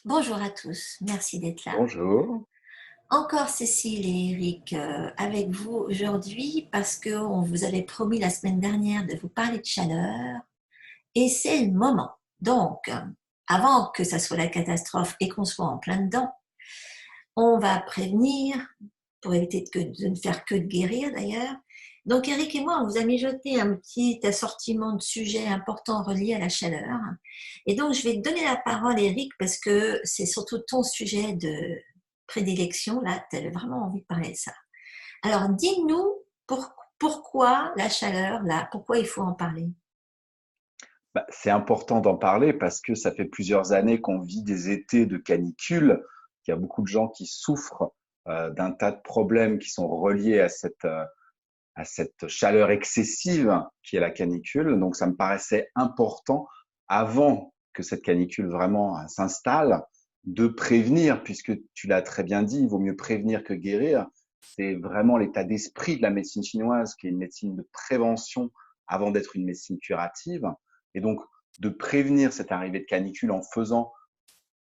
Bonjour à tous, merci d'être là. Bonjour. Encore Cécile et Eric avec vous aujourd'hui parce qu'on vous avait promis la semaine dernière de vous parler de chaleur et c'est le moment. Donc, avant que ça soit la catastrophe et qu'on soit en plein dedans, on va prévenir pour éviter de ne faire que de guérir d'ailleurs. Donc Eric et moi, on vous a mijoté un petit assortiment de sujets importants reliés à la chaleur. Et donc je vais te donner la parole Eric parce que c'est surtout ton sujet de prédilection, là, tu avais vraiment envie de parler de ça. Alors dis-nous pourquoi la chaleur, là, pourquoi il faut en parler. C'est important d'en parler parce que ça fait plusieurs années qu'on vit des étés de canicule. Il y a beaucoup de gens qui souffrent d'un tas de problèmes qui sont reliés à cette chaleur excessive qui est la canicule. Donc, ça me paraissait important, avant que cette canicule vraiment s'installe, de prévenir, puisque tu l'as très bien dit, il vaut mieux prévenir que guérir. C'est vraiment l'état d'esprit de la médecine chinoise, qui est une médecine de prévention avant d'être une médecine curative. Et donc, de prévenir cette arrivée de canicule en faisant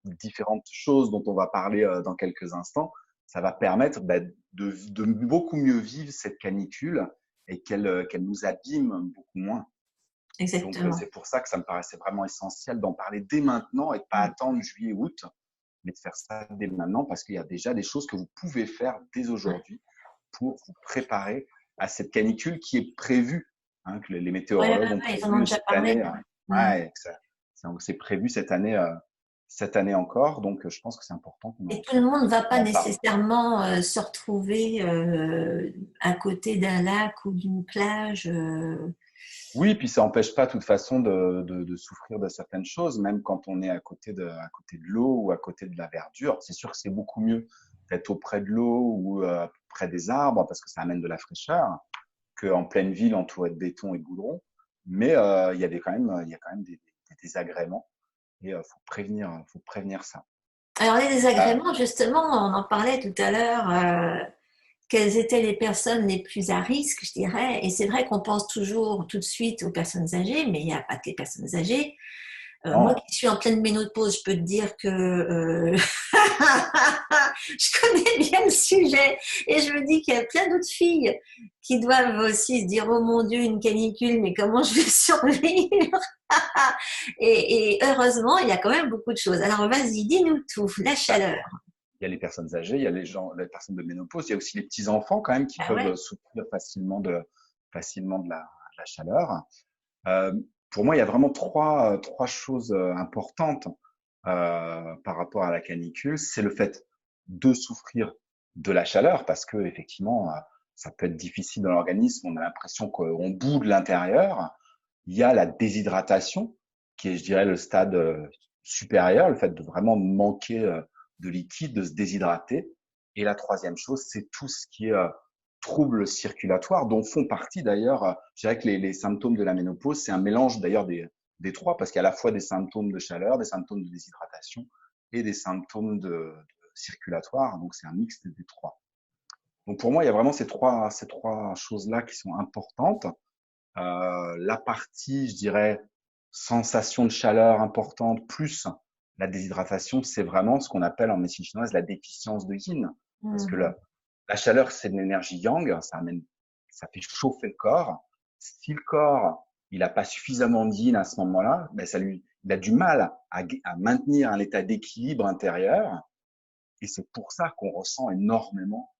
différentes choses dont on va parler dans quelques instants, ça va permettre de beaucoup mieux vivre cette canicule et qu'elle nous abîme beaucoup moins. Donc, Exactement. c'est pour ça que ça me paraissait vraiment essentiel d'en parler dès maintenant et de pas attendre juillet, août, mais de faire ça dès maintenant parce qu'il y a déjà des choses que vous pouvez faire dès aujourd'hui pour vous préparer à cette canicule qui est prévue, hein, que les Ouais, ouais, météorologues ont ouais, ils en ont prévu déjà cette parlé. année. Mm. Ouais, c'est prévu cette année encore. Donc, je pense que c'est important Et tout le monde ne va pas qu'on en parle. nécessairement se retrouver à côté d'un lac ou d'une plage. Oui, puis ça n'empêche pas, de toute façon, de souffrir de certaines choses, même quand on est à côté de l'eau ou à côté de la verdure. C'est sûr que c'est beaucoup mieux d'être auprès de l'eau ou près des arbres parce que ça amène de la fraîcheur qu'en pleine ville entourée de béton et de goudron. Mais il y a quand même des désagréments et faut prévenir ça. Alors les Euh, désagréments, justement, on en parlait tout à l'heure, quelles étaient les personnes les plus à risque, je dirais. Et c'est vrai qu'on pense toujours tout de suite aux personnes âgées, mais il n'y a pas que les personnes âgées. Moi non, qui suis en pleine ménopause, je peux te dire que je connais bien le sujet et je me dis qu'il y a plein d'autres filles qui doivent aussi se dire oh mon Dieu, une canicule, mais comment je vais survivre. Et heureusement, il y a quand même beaucoup de choses. Alors vas-y, dis-nous tout, la bah, chaleur. il y a les personnes âgées, il y a les personnes de ménopause, il y a aussi les petits enfants quand même qui Ah ouais. peuvent souffrir facilement de la chaleur. Euh, pour moi, il y a vraiment trois choses importantes par rapport à la canicule. C'est le fait de souffrir de la chaleur parce que effectivement, ça peut être difficile dans l'organisme. On a l'impression qu'on bout de l'intérieur. Il y a la déshydratation qui est, je dirais, le stade supérieur, le fait de vraiment manquer de liquide, de se déshydrater. Et la troisième chose, c'est tout ce qui est troubles circulatoires, dont font partie d'ailleurs, je dirais que les symptômes de la ménopause, c'est un mélange d'ailleurs des trois, parce qu'il y a à la fois des symptômes de chaleur, des symptômes de déshydratation et des symptômes de circulatoires, donc c'est un mix des trois. Donc pour moi, il y a vraiment ces trois choses-là qui sont importantes. La partie, je dirais, sensation de chaleur importante, plus la déshydratation, c'est vraiment ce qu'on appelle en médecine chinoise la déficience de yin. Parce que Mhm. la chaleur, c'est de l'énergie yang, ça fait chauffer le corps. Si le corps, il n'a pas suffisamment de yin à ce moment-là, ben il a du mal à maintenir un état d'équilibre intérieur. Et c'est pour ça qu'on ressent énormément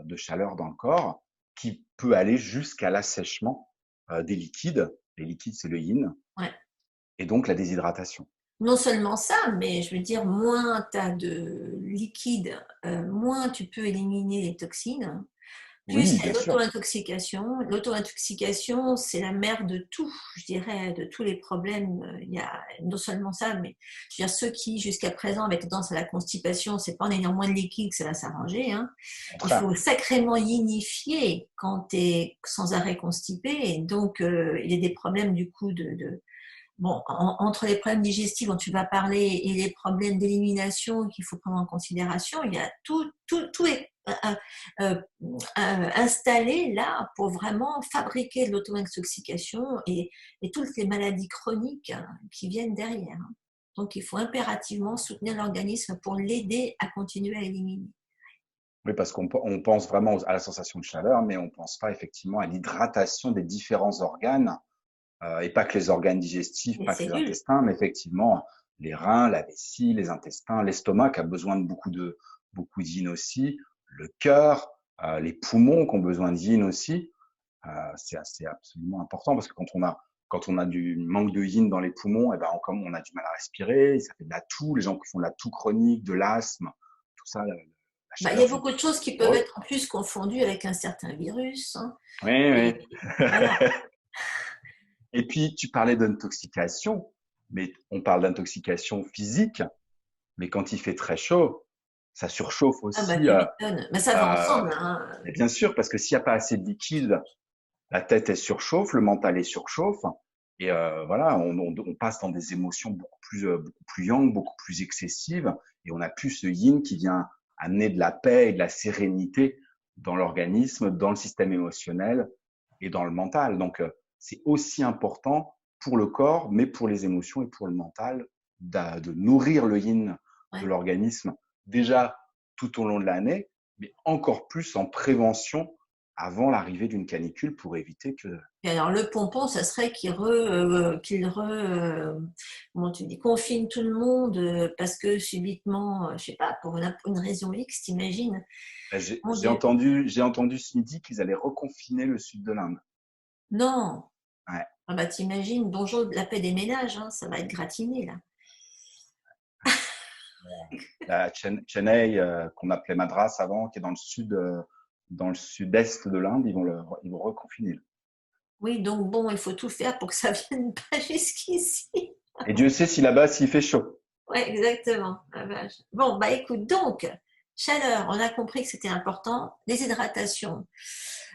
de chaleur dans le corps, qui peut aller jusqu'à l'assèchement des liquides. Les liquides, c'est le yin, Ouais. et donc la déshydratation. Non seulement ça, mais je veux dire, moins tu as de liquide, moins tu peux éliminer les toxines. Plus Oui, il y a bien sûr. l'auto-intoxication. L'auto-intoxication, c'est la mère de tout, je dirais, de tous les problèmes. Il y a non seulement ça, mais je veux dire, ceux qui, jusqu'à présent, avaient tendance à la constipation, c'est pas en ayant moins de liquide que ça va s'arranger, hein. Au Il contraire. faut sacrément yinifier quand tu es sans arrêt constipé. Et donc, il y a des problèmes du coup bon, entre les problèmes digestifs dont tu vas parler et les problèmes d'élimination qu'il faut prendre en considération, il y a tout est installé là pour vraiment fabriquer de l'auto-intoxication et toutes les maladies chroniques qui viennent derrière. Donc, il faut impérativement soutenir l'organisme pour l'aider à continuer à éliminer. Oui, parce qu'on pense vraiment à la sensation de chaleur, mais on ne pense pas effectivement à l'hydratation des différents organes, et pas que les organes digestifs, Les pas que les cellules, intestins, mais effectivement les reins, la vessie, les intestins, l'estomac qui a besoin de beaucoup de yin aussi, le cœur, les poumons qui ont besoin de yin aussi. C'est absolument important parce que quand on a du manque de yin dans les poumons, et ben comme on a du mal à respirer, ça fait de la toux, les gens qui font de la toux chronique, de l'asthme, tout ça, la bah, il y a chaleur, c'est beaucoup de choses qui peuvent douloureux. être en plus confondues avec un certain virus, hein. Oui, Et oui. voilà. Et puis, tu parlais d'intoxication, mais on parle d'intoxication physique, mais quand il fait très chaud, ça surchauffe Ah bah aussi. tu m'étonnes. Mais ça va Euh, ensemble, hein. mais bien sûr, parce que s'il n'y a pas assez de liquide, la tête elle surchauffe, le mental est surchauffe, et voilà, on passe dans des émotions beaucoup plus yang, beaucoup plus excessives, et on n'a plus ce yin qui vient amener de la paix et de la sérénité dans l'organisme, dans le système émotionnel et dans le mental. Donc, c'est aussi important pour le corps, mais pour les émotions et pour le mental, de nourrir le yin de Ouais. l'organisme déjà tout au long de l'année, mais encore plus en prévention avant l'arrivée d'une canicule pour éviter que… Et alors le pompon, ça serait comment tu dis, confine tout le monde parce que subitement, je sais pas, pour une raison X, t'imagines? J'ai Mon j'ai Dieu. entendu, j'ai entendu ce midi qu'ils allaient reconfiner le sud de l'Inde. Non. Ouais. Ah bah t'imagines, bonjour la paix des ménages, hein, ça va être gratiné là. La Chennai, qu'on appelait Madras avant, qui est dans le sud, dans le sud-est de l'Inde, ils vont reconfiner. Oui, donc bon, il faut tout faire pour que ça vienne pas jusqu'ici. Et Dieu sait si là-bas, s'il fait chaud. Ouais, exactement. Ah, vache. Bon, bah écoute, donc, chaleur, on a compris que c'était important. Déshydratation.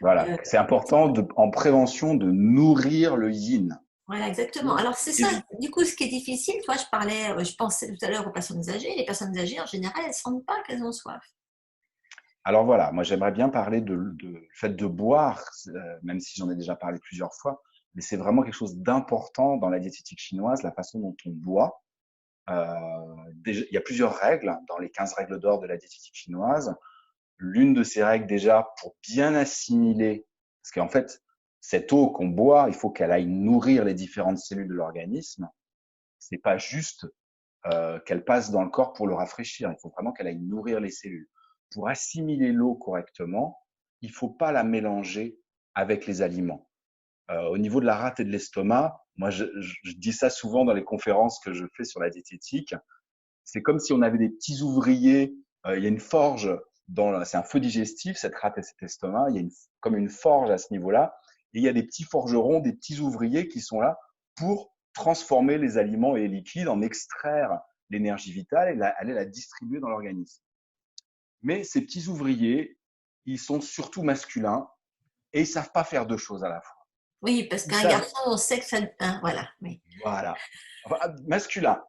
Voilà. C'est important en prévention de nourrir le yin Voilà, exactement. pour Alors, c'est ça, éviter. du coup, ce qui est difficile, toi, je pensais tout à l'heure aux personnes âgées. Les personnes âgées, en général, elles ne sentent pas qu'elles ont soif. Alors voilà, moi j'aimerais bien parler le fait de boire, même si j'en ai déjà parlé plusieurs fois, mais c'est vraiment quelque chose d'important dans la diététique chinoise, la façon dont on boit. Déjà, il y a plusieurs règles dans les 15 règles d'or de la diététique chinoise. L'une de ces règles, déjà, pour bien assimiler, parce qu'en fait, cette eau qu'on boit, il faut qu'elle aille nourrir les différentes cellules de l'organisme. C'est pas juste qu'elle passe dans le corps pour le rafraîchir. Il faut vraiment qu'elle aille nourrir les cellules. Pour assimiler l'eau correctement, il faut pas la mélanger avec les aliments. Au niveau de la rate et de l'estomac, moi, je dis ça souvent dans les conférences que je fais sur la diététique. C'est comme si on avait des petits ouvriers. Il y a une forge c'est un feu digestif, cette rate et cet estomac. Il y a comme une forge à ce niveau-là. Et il y a des petits forgerons, des petits ouvriers qui sont là pour transformer les aliments et les liquides, en extraire l'énergie vitale et aller la distribuer dans l'organisme. Mais ces petits ouvriers, ils sont surtout masculins et ils savent pas faire deux choses à la fois. Oui, parce Ils qu'un savent, garçon, on sait que ça. Hein, voilà. Oui, voilà, enfin, masculin,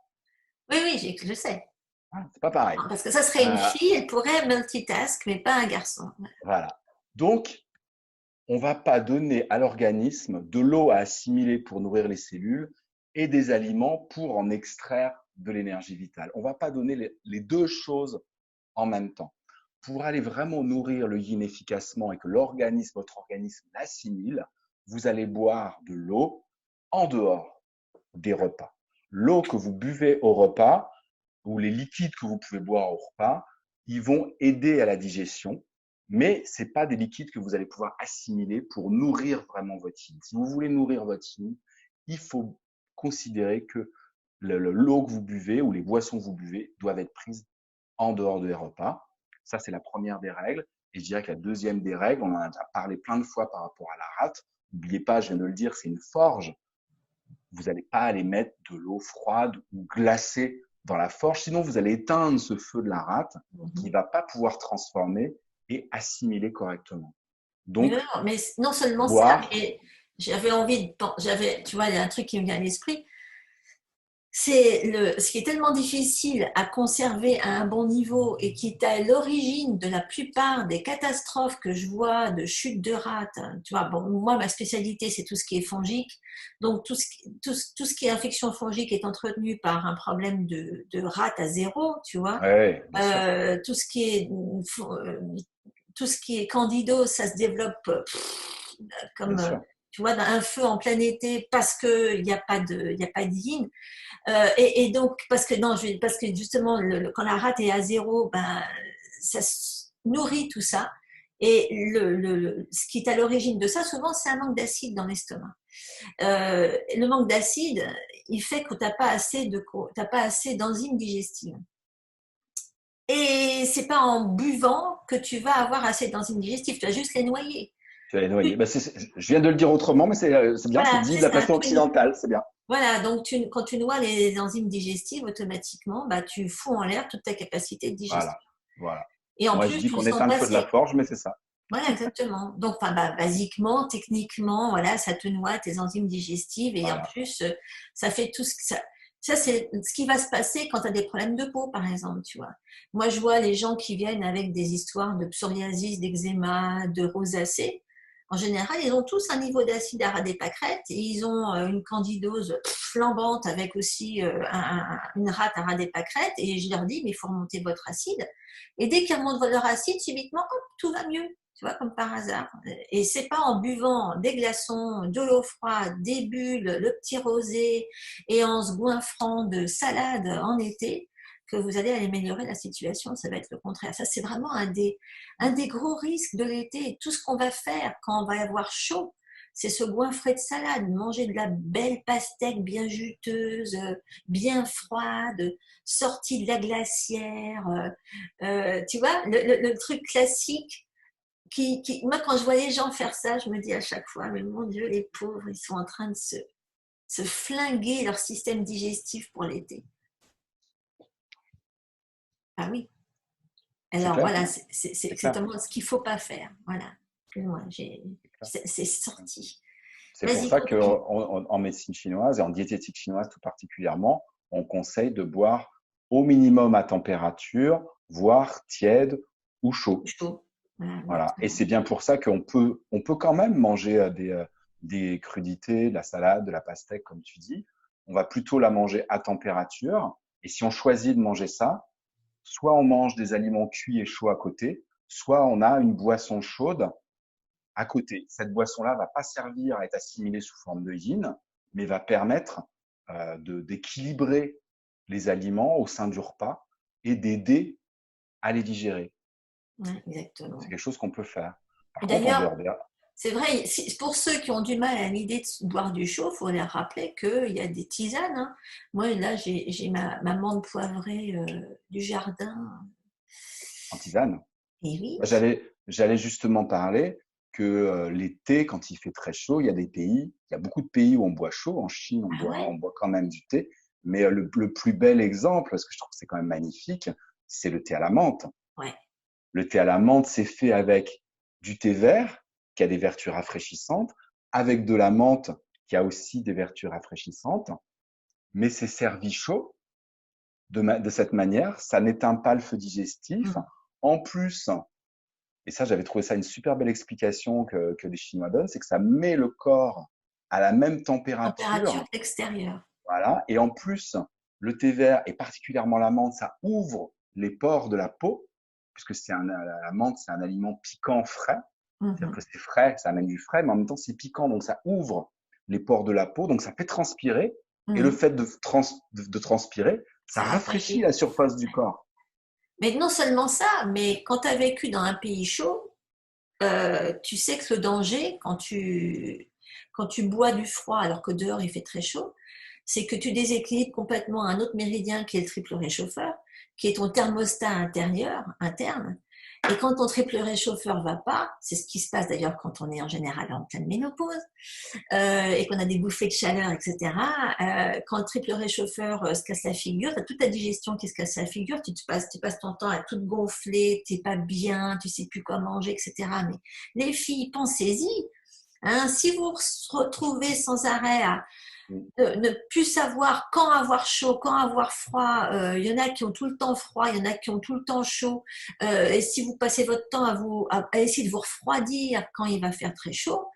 oui, oui, je sais. hein, c'est pas pareil. Parce que ça serait une Euh, fille, elle pourrait multitask, mais pas un garçon. voilà. Donc, on va pas donner à l'organisme de l'eau à assimiler pour nourrir les cellules et des aliments pour en extraire de l'énergie vitale. On va pas donner les deux choses en même temps. Pour aller vraiment nourrir le yin efficacement et que votre organisme l'assimile, vous allez boire de l'eau en dehors des repas. L'eau que vous buvez au repas ou les liquides que vous pouvez boire au repas, ils vont aider à la digestion, mais ce n'est pas des liquides que vous allez pouvoir assimiler pour nourrir vraiment votre yin. Si vous voulez nourrir votre yin, il faut considérer que l'eau que vous buvez ou les boissons que vous buvez doivent être prises en dehors des repas. Ça, c'est la première des règles. Et je dirais que la deuxième des règles, on en a déjà parlé plein de fois par rapport à la rate. N'oubliez pas, je viens de le dire, c'est une forge. Vous n'allez pas aller mettre de l'eau froide ou glacée dans la forge, sinon vous allez éteindre ce feu de la rate qui ne va pas pouvoir transformer et assimiler correctement. Mais Donc, non, mais non seulement ça, boire, mais j'avais envie de. Tu vois, il y a un truc qui me vient à l'esprit. ce qui est tellement difficile à conserver à un bon niveau et qui est à l'origine de la plupart des catastrophes que je vois de chute de rate. Tu vois, bon, moi, ma spécialité, c'est tout ce qui est fongique. Donc, tout ce qui est infection fongique est entretenu par un problème de rate à zéro, tu vois. Ouais, bien sûr, Euh, tout ce qui est, euh, tout ce qui est candidose, ça se développe bien comme, sûr. tu vois, un feu en plein été parce qu'il n'y a pas il y a pas de yin. Et donc, parce que, non, parce que justement, quand la rate est à zéro, ben, ça nourrit tout ça. Et ce qui est à l'origine de ça, souvent, c'est un manque d'acide dans l'estomac. Le manque d'acide, il fait que tu n'as pas assez d'enzymes digestives. Et c'est pas en buvant que tu vas avoir assez d'enzymes digestives, tu vas juste les noyer. Tu vas les noyer. Bah, je viens de le dire autrement, mais c'est bien, c'est Voilà, dit c'est de la ça. façon occidentale, c'est bien. Voilà, donc quand tu noies les enzymes digestives, automatiquement, bah, tu fous en l'air toute ta capacité de digestion. Voilà, voilà. Et en Moi, je plus, dis tu le qu'on sens éteint le feu de la passer. forge, mais c'est ça. Voilà, exactement. Donc, enfin, bah, basiquement, techniquement, voilà, ça te noie tes enzymes digestives et en Voilà. plus, ça fait tout ce que ça. Ça, c'est ce qui va se passer quand tu as des problèmes de peau, par exemple, tu vois. Moi, je vois les gens qui viennent avec des histoires de psoriasis, d'eczéma, de rosacée. En général, ils ont tous un niveau d'acide aradépacrète et ils ont une candidose flambante avec aussi une rate aradépacrète. Et je leur dis, mais il faut remonter votre acide. Et dès qu'ils remontent leur acide, subitement, hop, tout va mieux, tu vois, comme par hasard. Et c'est pas en buvant des glaçons, de l'eau froide, des bulles, le petit rosé et en se goinfrant de salade en été que vous allez améliorer la situation, ça va être le contraire. Ça, c'est vraiment un des gros risques de l'été. Tout ce qu'on va faire quand on va avoir chaud, c'est se goinfrer de salade, manger de la belle pastèque bien juteuse, bien froide, sortie de la glacière. Tu vois, le truc classique moi, quand je vois les gens faire ça, je me dis à chaque fois, mais mon Dieu, les pauvres, ils sont en train de se flinguer leur système digestif pour l'été. Ah oui. C'est Alors clair, voilà, c'est c'est clair, exactement ce qu'il ne faut pas faire. Voilà. Moi, c'est clair. c'est sorti. C'est pour Vas-y, ça qu'continue. en médecine chinoise et en diététique chinoise tout particulièrement, on conseille de boire au minimum à température, voire tiède ou chaud. Chaud. Voilà, Voilà. Et exactement. c'est bien pour ça on peut quand même manger des crudités, de la salade, de la pastèque, comme tu dis. On va plutôt la manger à température. Et si on choisit de manger ça, soit on mange des aliments cuits et chauds à côté, soit on a une boisson chaude à côté. Cette boisson-là va pas servir à être assimilée sous forme de yin, mais va permettre d'équilibrer les aliments au sein du repas et d'aider à les digérer. Ouais, C'est exactement. quelque chose qu'on peut faire. Par Et contre, en d'ailleurs, dehors c'est vrai, pour ceux qui ont du mal à l'idée de boire du chaud, il faut leur rappeler qu'il y a des tisanes, hein. Moi, là, j'ai ma menthe poivrée du jardin. en tisane, Et oui, bah, j'allais justement parler que l'été, quand il fait très chaud, il y a beaucoup de pays où on boit chaud. En Chine, ah on ouais, boit quand même du thé. Mais le plus bel exemple, parce que je trouve que c'est quand même magnifique, c'est le thé à la menthe. ouais. Le thé à la menthe, c'est fait avec du thé vert, qui a des vertus rafraîchissantes, avec de la menthe, qui a aussi des vertus rafraîchissantes, mais c'est servi chaud de cette manière. Ça n'éteint pas le feu digestif. Mm. En plus, et ça, j'avais trouvé ça une super belle explication que les Chinois donnent, c'est que ça met le corps à la même Température température. extérieure. Voilà. Et en plus, le thé vert et particulièrement la menthe, ça ouvre les pores de la peau, puisque la menthe, c'est un aliment piquant frais. C'est-à-dire Mhm. que c'est frais, ça amène du frais, mais en même temps, c'est piquant, donc ça ouvre les pores de la peau, donc ça fait transpirer. Et le Mhm. fait de transpirer, ça Ça rafraîchit rafraîchit. la surface du corps. Mais non seulement ça, mais quand tu as vécu dans un pays chaud, tu sais que le danger, quand tu bois du froid alors que dehors il fait très chaud, c'est que tu déséquilibres complètement un autre méridien qui est le triple réchauffeur, qui est ton thermostat intérieur, interne. Et quand ton triple réchauffeur va pas, c'est ce qui se passe d'ailleurs quand on est en général en pleine ménopause, et qu'on a des bouffées de chaleur, etc. Quand le triple réchauffeur se casse la figure, tu as toute ta digestion qui se casse la figure, tu passes ton temps à tout gonfler, tu n'es pas bien, tu sais plus quoi manger, etc. Mais les filles, pensez-y, Hein. Si vous vous retrouvez sans arrêt à Mm. ne plus savoir quand avoir chaud, quand avoir froid, il y en a qui ont tout le temps froid, il y en a qui ont tout le temps chaud, et si vous passez votre temps à essayer de vous refroidir quand il va faire très chaud,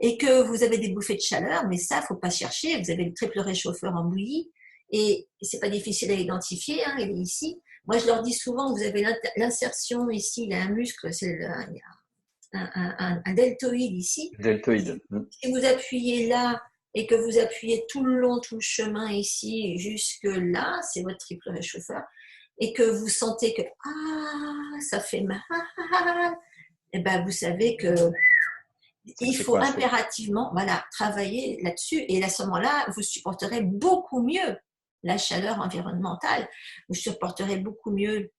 et que vous avez des bouffées de chaleur, mais ça, faut pas chercher, vous avez le triple réchauffeur en bouillie, et c'est pas difficile à identifier, hein, il est ici. Moi, je leur dis souvent, vous avez l'insertion ici, il y a un muscle, c'est il y a un deltoïde ici. Deltoïde. Mm. Si vous appuyez là et que vous appuyez tout le long, tout le chemin ici, jusque là, c'est votre triple réchauffeur, et que vous sentez que ça fait mal, et ben vous savez que il C'est faut coincé. impérativement, voilà, travailler là-dessus. Et à ce moment-là, vous supporterez beaucoup mieux la chaleur environnementale. Vous supporterez beaucoup mieux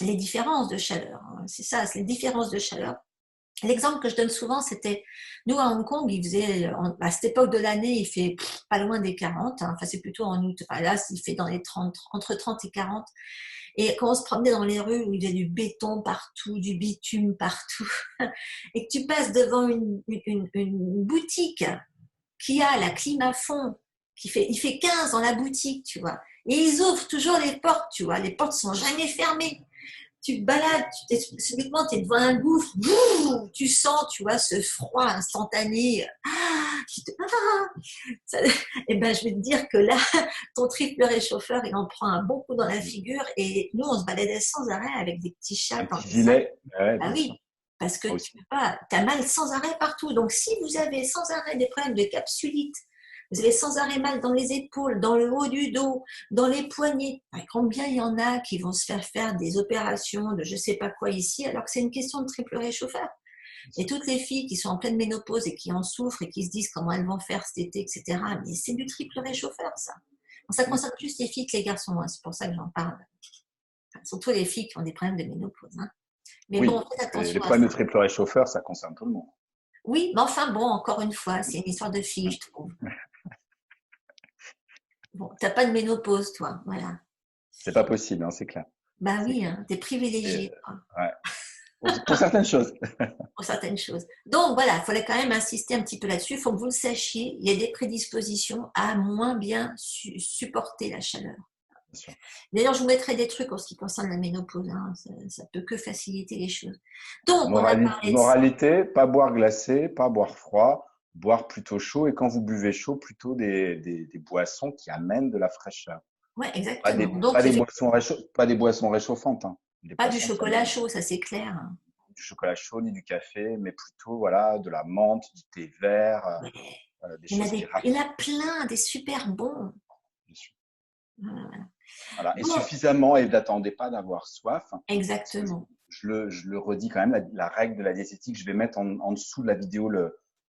les différences de chaleur. C'est ça, c'est les différences de chaleur. L'exemple que je donne souvent, c'était, nous à Hong Kong, il faisait, à cette époque de l'année, il fait pas loin des 40, hein, enfin c'est plutôt en août, enfin, là il fait dans les 30, entre 30 et 40. Et quand on se promenait dans les rues où il y a du béton partout, du bitume partout, et que tu passes devant une boutique qui a la clim à fond, il fait 15 dans la boutique, tu vois, et ils ouvrent toujours les portes, tu vois, les portes sont jamais fermées. Tu te balades, subitement, tu es devant un gouffre, tu sens, tu vois, ce froid instantané. Et ben, je vais te dire que là, ton triple réchauffeur, il en prend un bon coup dans la Mm. figure. Et nous, on se baladait sans arrêt avec des petits Un châles dans petit les sacs. gilet. Ouais, Ah bien sûr. oui, parce que Moi tu aussi. peux pas, as mal sans arrêt partout. Donc, si vous avez sans arrêt des problèmes de capsulite, vous avez sans arrêt mal dans les épaules, dans le haut du dos, dans les poignets. Combien il y en a qui vont se faire des opérations de je sais pas quoi ici, alors que c'est une question de triple réchauffeur. Bien Et sûr. toutes les filles qui sont en pleine ménopause et qui en souffrent et qui se disent comment elles vont faire cet été, etc. Mais c'est du triple réchauffeur, ça. Ça Mm. concerne plus les filles que les garçons, hein. C'est pour ça que j'en parle. Enfin, surtout les filles qui ont des problèmes de ménopause, hein. Mais bon, Oui, faites les attention à problèmes de ça. triple réchauffeur, ça concerne tout le monde. Oui, mais enfin bon, encore une fois, c'est une histoire de filles, je trouve. Bon, t'as pas de ménopause, toi, voilà. C'est pas possible, hein, c'est clair. Bah C'est oui, clair. hein, t'es Et, privilégié, quoi, ouais. Pour certaines choses. pour certaines choses. Donc voilà, il fallait quand même insister un petit peu là-dessus. Il faut que vous le sachiez, il y a des prédispositions à moins bien supporter la chaleur. Bien sûr. D'ailleurs, je vous mettrai des trucs en ce qui concerne la ménopause, hein, ça peut que faciliter les choses. Donc, on a parlé de ça. Moralité, pas boire glacé, pas boire froid, boire plutôt chaud. Et quand vous buvez chaud, plutôt des boissons qui amènent de la fraîcheur. Ouais, exactement. Donc, Pas des boissons réchauffantes, hein. Des pas du boissons qui chocolat amènent chaud, ça c'est clair, hein. du chocolat chaud ni du café, mais plutôt voilà, de la menthe, du thé vert, Ouais. des choses qui Il y en a rafraîchissent. plein, des super bons. Bien sûr. Voilà. Voilà. Et Bon, suffisamment, et n'attendez pas d'avoir soif. Parce que exactement. je le redis quand même, la règle de la diététique, je vais mettre en dessous de la vidéo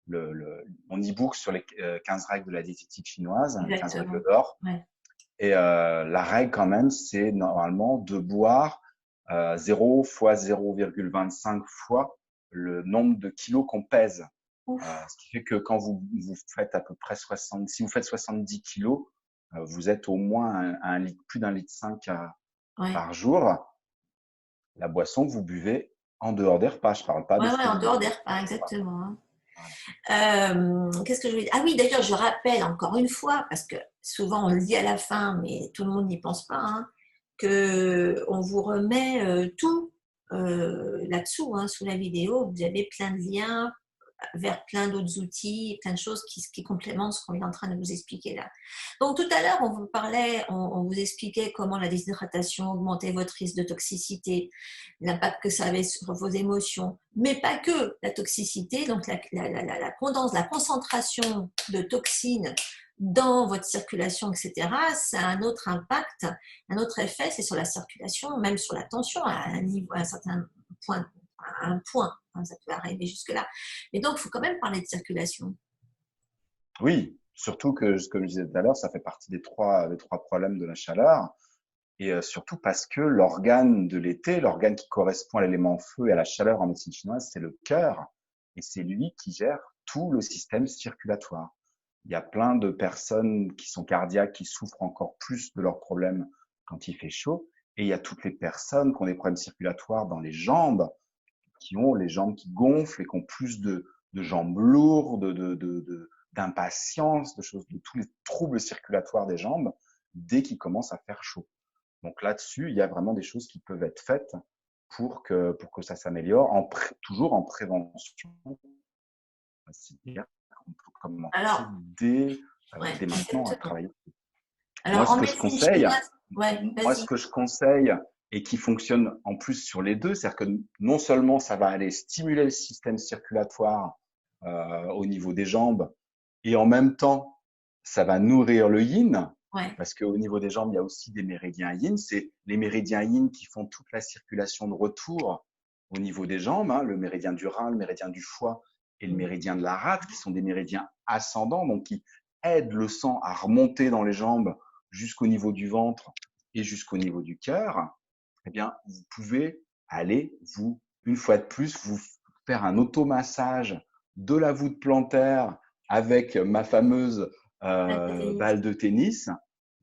mon e-book sur les 15 règles de la diététique chinoise, les 15 règles Exactement. d'or. Ouais. Et la règle quand même, c'est normalement de boire 0 fois 0,25 fois le nombre de kilos qu'on pèse. Ouf. Ce qui fait que quand vous faites à peu près 60, si vous faites 70 kilos, vous êtes au moins un litre, plus d'un litre 5 Ouais. par jour. La boisson que vous buvez en dehors des repas, je parle pas Ouais, de ce ouais, que en vous dehors des buvez. repas, exactement, hein. Voilà. Qu'est-ce que je voulais dire? Ah oui, d'ailleurs, je rappelle encore une fois, parce que souvent on le dit à la fin, mais tout le monde n'y pense pas, hein, que on vous remet tout là-dessous, hein, sous la vidéo. Vous avez plein de liens vers plein d'autres outils, plein de choses qui complémentent ce qu'on est en train de vous expliquer là. Donc tout à l'heure, on vous parlait, on vous expliquait comment la déshydratation augmentait votre risque de toxicité, l'impact que ça avait sur vos émotions, mais pas que la toxicité, donc la concentration de toxines dans votre circulation, etc., ça a un autre impact, un autre effet, c'est sur la circulation, même sur la tension à un niveau, à un certain point, à un point, hein, ça peut arriver jusque-là. Mais donc, il faut quand même parler de circulation. Oui, surtout que, comme je disais tout à l'heure, ça fait partie des trois problèmes de la chaleur. Et surtout parce que l'organe de l'été, l'organe qui correspond à l'élément feu et à la chaleur en médecine chinoise, c'est le cœur. Et c'est lui qui gère tout le système circulatoire. Il y a plein de personnes qui sont cardiaques, qui souffrent encore plus de leurs problèmes quand il fait chaud. Et il y a toutes les personnes qui ont des problèmes circulatoires dans les jambes, qui ont les jambes qui gonflent et qui ont plus de jambes lourdes, d'impatience, de tous les troubles circulatoires des jambes dès qu'il commence à faire chaud. Donc là-dessus, il y a vraiment des choses qui peuvent être faites pour que ça s'améliore, toujours en prévention. C'est-à-dire qu'on peut commencer Alors, ouais, dès maintenant à exactement. travailler. Moi, Alors, ce en que je médecine chinoise, conseille, ouais, moi, ce vas-y. que je conseille et qui fonctionne en plus sur les deux, c'est-à-dire que non seulement ça va aller stimuler le système circulatoire au niveau des jambes, et en même temps, ça va nourrir le yin, Ouais. parce qu'au niveau des jambes, il y a aussi des méridiens yin. C'est les méridiens yin qui font toute la circulation de retour au niveau des jambes, hein, le méridien du rein, le méridien du foie et le Mm. méridien de la rate, qui sont des méridiens ascendants, donc qui aident le sang à remonter dans les jambes jusqu'au niveau du ventre et jusqu'au niveau du cœur. Eh bien, vous pouvez aller, une fois de plus, vous faire un automassage de la voûte plantaire avec ma fameuse balle de tennis.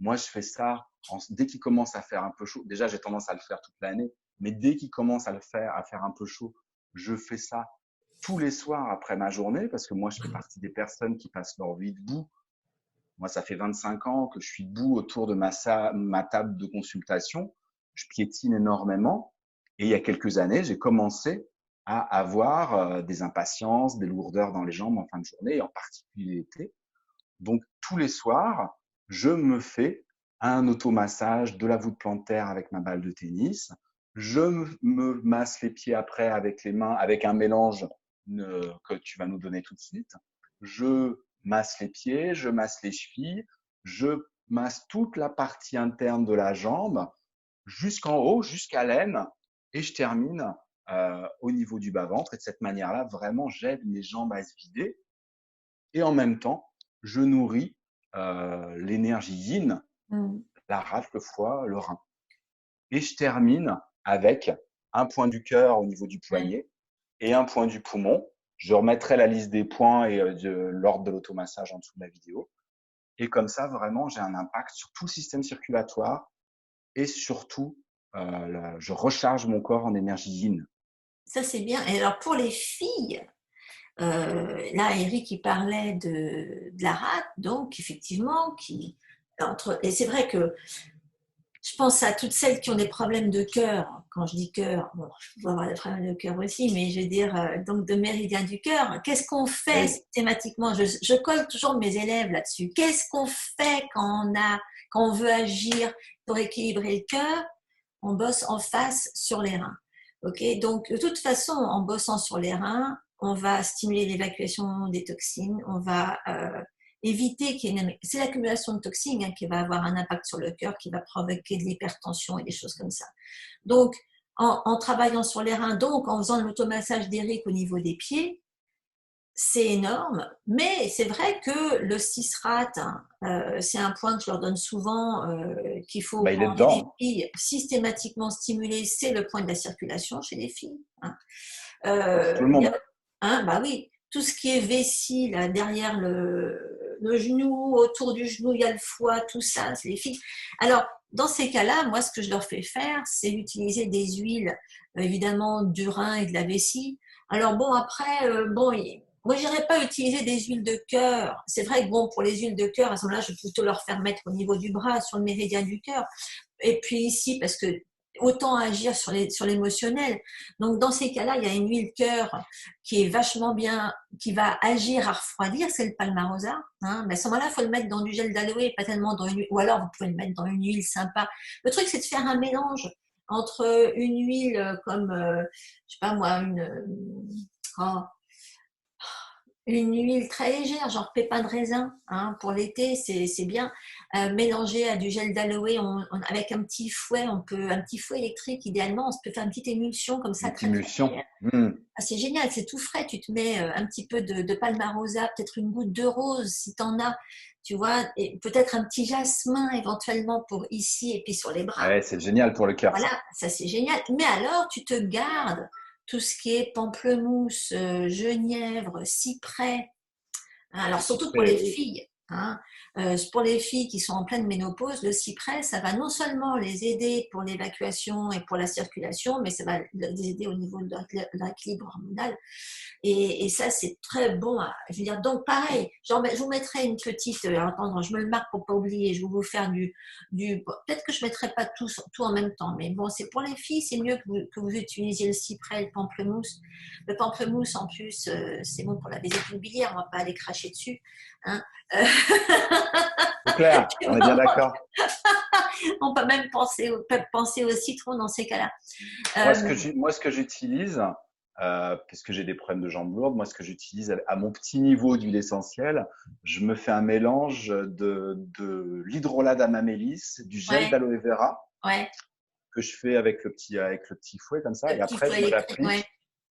Moi, je fais ça dès qu'il commence à faire un peu chaud. Déjà, j'ai tendance à le faire toute l'année, mais dès qu'il commence à faire un peu chaud, je fais ça tous les soirs après ma journée parce que moi, je fais partie des personnes qui passent leur vie debout. Moi, ça fait 25 ans que je suis debout autour de ma table de consultation. Je piétine énormément. Et il y a quelques années, j'ai commencé à avoir des impatiences, des lourdeurs dans les jambes en fin de journée, et en particulier l'été. Donc, tous les soirs, je me fais un automassage de la voûte plantaire avec ma balle de tennis. Je me masse les pieds après avec les mains, avec un mélange que tu vas nous donner tout de suite. Je masse les pieds, je masse les chevilles, je masse toute la partie interne de la jambe jusqu'en haut, jusqu'à l'aine, et je termine au niveau du bas-ventre. Et de cette manière-là, vraiment, j'aide les jambes à se vider. Et en même temps, je nourris l'énergie yin, Mm. la rate, le foie, le rein. Et je termine avec un point du cœur au niveau du Ouais. poignet et un point du poumon. Je remettrai la liste des points et de l'ordre de l'automassage en dessous de la vidéo. Et comme ça, vraiment, j'ai un impact sur tout le système circulatoire et surtout, je recharge mon corps en énergie yin. Ça, c'est bien. Et alors, pour les filles, là, Eric, il parlait de la rate, donc, effectivement, et c'est vrai que je pense à toutes celles qui ont des problèmes de cœur. Quand je dis cœur, bon, je peux avoir des problèmes de cœur aussi, mais je veux dire, donc de méridien du cœur. Qu'est-ce qu'on fait Oui, systématiquement? Je colle toujours mes élèves là-dessus. Qu'est-ce qu'on fait quand on veut agir pour équilibrer le cœur? On bosse en face sur les reins. Ok, donc de toute façon, en bossant sur les reins, on va stimuler l'évacuation des toxines, on va éviter qu'il y ait c'est l'accumulation de toxines hein, qui va avoir un impact sur le cœur, qui va provoquer de l'hypertension et des choses comme ça. Donc, en travaillant sur les reins, donc en faisant l'automassage d'Eric au niveau des pieds, c'est énorme, mais c'est vrai que le CISRAT, c'est un point que je leur donne souvent, qu'il faut bah, il est quand on est des dedans. filles systématiquement stimuler, c'est le point de la circulation chez les filles. Hein. Pour tout le Il y a, monde. hein, bah oui, tout ce qui est vessie là, derrière le genou, autour du genou, il y a le foie, tout ça, c'est les filles. Alors, dans ces cas-là, moi, ce que je leur fais faire, c'est utiliser des huiles, évidemment, du rein et de la vessie. Alors bon, après, bon, moi, j'irais pas utiliser des huiles de cœur. C'est vrai que bon, pour les huiles de cœur, à ce moment-là, je vais plutôt leur faire mettre au niveau du bras, sur le méridien du cœur. Et puis ici, parce que autant agir sur l'émotionnel. Donc dans ces cas-là, il y a une huile cœur qui est vachement bien, qui va agir à refroidir, c'est le palmarosa. Hein. Mais à ce moment-là, il faut le mettre dans du gel d'aloe, pas tellement dans une huile, ou alors vous pouvez le mettre dans une huile sympa. Le truc, c'est de faire un mélange entre une huile comme, je sais pas moi, oh, une huile très légère, genre pépin de raisin, hein, pour l'été, c'est bien. Mélangé à du gel d'aloe, avec un petit fouet, un petit fouet électrique, idéalement, on peut faire une petite émulsion comme ça, Une petite très très émulsion. légère. Mmh. Ah, c'est génial, c'est tout frais. Tu te mets un petit peu de palmarosa, peut-être une goutte de rose si tu en as, tu vois, et peut-être un petit jasmin éventuellement pour ici et puis sur les bras. Ouais, c'est génial pour le cœur, Voilà, ça. ça c'est génial. Mais alors, tu te gardes tout ce qui est pamplemousse, genièvre, cyprès. Alors, surtout pour les Cyprès, oui. filles. Hein. Pour les filles qui sont en pleine ménopause, le cyprès, ça va non seulement les aider pour l'évacuation et pour la circulation, mais ça va les aider au niveau de l'équilibre hormonal. Et ça, c'est très bon. Je veux dire, donc pareil, je vous mettrai une petite. Attends, je me le marque pour pas oublier. Je vais vous faire peut-être que je mettrai pas tout en même temps, mais bon, c'est pour les filles, c'est mieux que vous utilisiez le cyprès, le pamplemousse. Le pamplemousse, en plus, c'est bon pour la vésicule biliaire. On va pas aller cracher dessus. Hein. C'est clair, on est bien d'accord. On peut même penser au citron dans ces cas-là. Moi, ce que j'utilise, puisque j'ai des problèmes de jambes lourdes, moi, ce que j'utilise à mon petit niveau d'huile essentielle, je me fais un mélange de l'hydrolat d'amamélis, du gel d'aloe vera, que je fais avec le petit fouet comme ça, et après, je me l'applique. Ouais.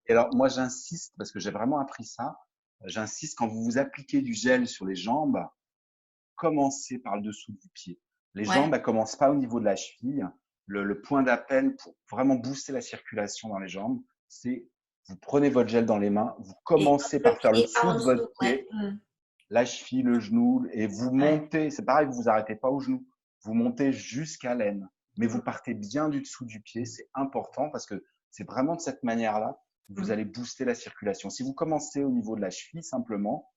Et alors, moi, j'insiste, parce que j'ai vraiment appris ça, j'insiste, quand vous vous appliquez du gel sur les jambes, commencez par le dessous du pied. Les jambes, elles commencent pas au niveau de la cheville. Le point d'appel pour vraiment booster la circulation dans les jambes, c'est vous prenez votre gel dans les mains, vous commencez par faire le dessous de votre pied, la cheville, le genou, et vous montez. C'est pareil, vous vous arrêtez pas au genou. Vous montez jusqu'à l'aine. Mais vous partez bien du dessous du pied. C'est important parce que c'est vraiment de cette manière-là que vous allez booster la circulation. Si vous commencez au niveau de la cheville, simplement,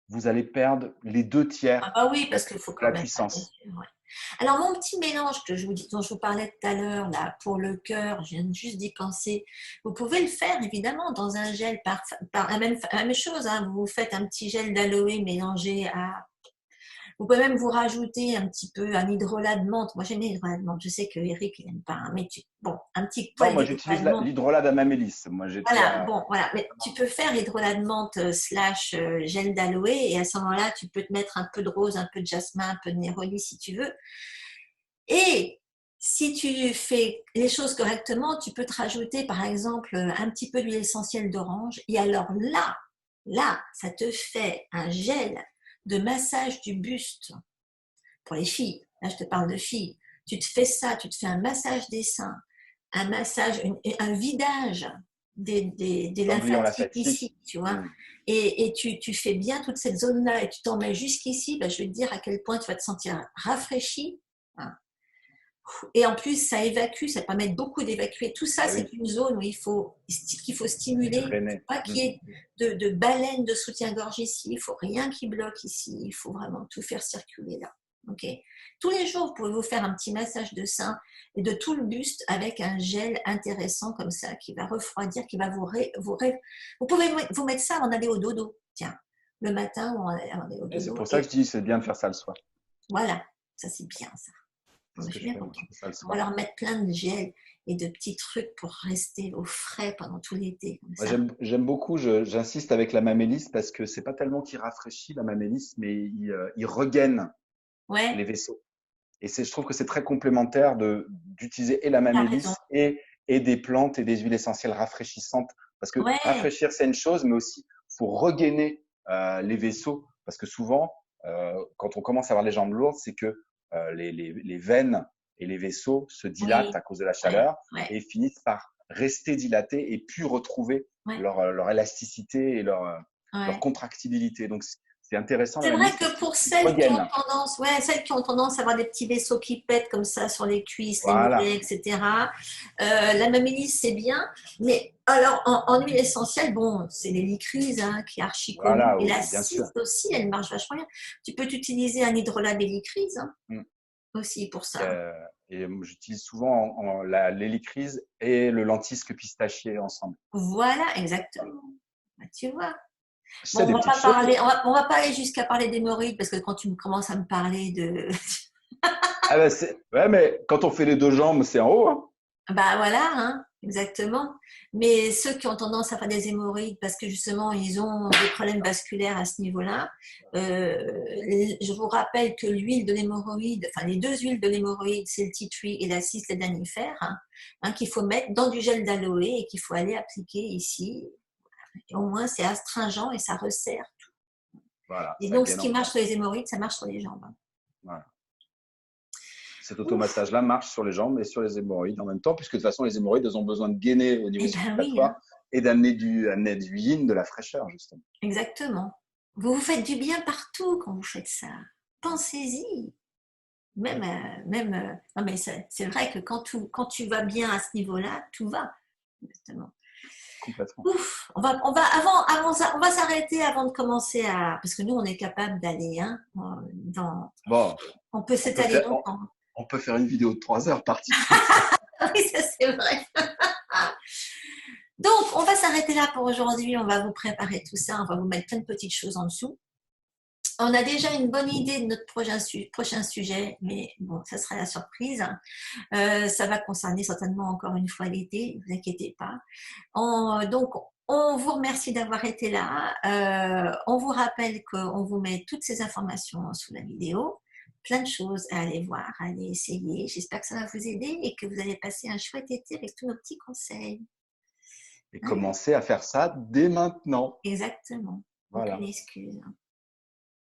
vous allez perdre les 2/3 parce qu'il faut de la puissance. Alors, mon petit mélange dont je vous parlais tout à l'heure, là, pour le cœur, je viens juste d'y penser. Vous pouvez le faire, évidemment, dans un gel par la même chose. Hein, vous faites un petit gel d'aloe mélangé à… Vous pouvez même vous rajouter un petit peu un hydrolat de menthe. Moi, j'aime l'hydrolat de menthe. Je sais que Eric, il n'aime pas. Hein, mais un petit poil. Non, moi, j'utilise l'hydrolat d'amamélis. Voilà, mais tu peux faire hydrolat de menthe / gel d'aloe et à ce moment-là, tu peux te mettre un peu de rose, un peu de jasmin, un peu de néroli si tu veux. Et si tu fais les choses correctement, tu peux te rajouter par exemple un petit peu d'huile essentielle d'orange. Et alors là, ça te fait un gel de massage du buste pour les filles. Là, je te parle de filles. Tu te fais ça, tu te fais un massage des seins, un massage, un vidage des lymphatiques ici, tu vois. Et tu fais bien toute cette zone-là et tu t'en mets jusqu'ici, je vais te dire à quel point tu vas te sentir rafraîchi. Hein. Et en plus, ça évacue, ça permet beaucoup d'évacuer. Tout ça, c'est une zone où qu'il faut stimuler. Il ne faut pas qu'il y ait de baleine de soutien-gorge ici. Il ne faut rien qui bloque ici. Il faut vraiment tout faire circuler là. Okay. Tous les jours, vous pouvez vous faire un petit massage de sein et de tout le buste avec un gel intéressant comme ça qui va refroidir, qui va vous pouvez vous mettre ça avant d'aller au dodo. Tiens, le matin ou avant d'aller au dodo. C'est pour ça que je dis c'est bien de faire ça le soir. Voilà, ça c'est bien ça. On va leur mettre plein de gel et de petits trucs pour rester au frais pendant tout l'été. Moi, j'aime beaucoup, j'insiste avec la mamélis parce que c'est pas tellement qu'il rafraîchit la mamélis, mais il regaine les vaisseaux. Et je trouve que c'est très complémentaire d'utiliser et la mamélis et des plantes et des huiles essentielles rafraîchissantes. Parce que rafraîchir, c'est une chose, mais aussi faut regainer les vaisseaux. Parce que souvent, quand on commence à avoir les jambes lourdes, c'est que les veines et les vaisseaux se dilatent à cause de la chaleur et finissent par rester dilatés et puis retrouver leur élasticité et leur contractilité. Donc, c'est intéressant. C'est vrai que pour celles qui ont tendance à avoir des petits vaisseaux qui pètent comme ça sur les cuisses, les mollets, etc. La mamélis, c'est bien. Mais alors, en huile essentielle, bon, c'est l'hélicryse qui est archi connue. Et la cyste aussi, elle marche vachement bien. Tu peux utiliser un hydrolat d'hélicryse aussi pour ça. Et j'utilise souvent l'hélicryse et le lentisque pistachier ensemble. Voilà, exactement. Tu vois. Bon, on va pas aller jusqu'à parler d'hémorroïdes parce que quand tu commences à me parler de… mais quand on fait les deux jambes, c'est en haut. Hein. Voilà, exactement. Mais ceux qui ont tendance à faire des hémorroïdes parce que justement ils ont des problèmes vasculaires à ce niveau-là, je vous rappelle que l'huile de l'hémorroïde, enfin les deux huiles de l'hémorroïde, c'est le tea tree et la cisldanifère, qu'il faut mettre dans du gel d'aloe et qu'il faut aller appliquer ici. Et au moins, c'est astringent et ça resserre tout. Voilà, et donc, ce qui marche sur les hémorroïdes, ça marche sur les jambes. Voilà. Cet automassage-là marche sur les jambes et sur les hémorroïdes en même temps, puisque de toute façon, les hémorroïdes, elles ont besoin de gainer au niveau circulatoire et d'amener du yin, de la fraîcheur, justement. Exactement. Vous vous faites du bien partout quand vous faites ça. Pensez-y. Non mais c'est vrai que quand tu vas bien à ce niveau-là, tout va. Exactement. Complètement. Ouf, on va s'arrêter avant de commencer à, parce que nous, on est capable d'aller, hein, Bon, on peut on peut s'étaler faire, longtemps. on peut faire une vidéo de 3 heures par TikTok. Oui, ça c'est vrai. Donc, on va s'arrêter là pour aujourd'hui. On va vous préparer tout ça. On va vous mettre plein de petites choses en dessous. On a déjà une bonne idée de notre prochain sujet, mais bon, ça sera la surprise. Ça va concerner certainement encore une fois l'été, ne vous inquiétez pas. Donc, on vous remercie d'avoir été là. On vous rappelle qu'on vous met toutes ces informations sous la vidéo. Plein de choses à aller voir, à aller essayer. J'espère que ça va vous aider et que vous allez passer un chouette été avec tous nos petits conseils. Et Hein. commencer à faire ça dès maintenant. Exactement. Aucune Voilà. excuse.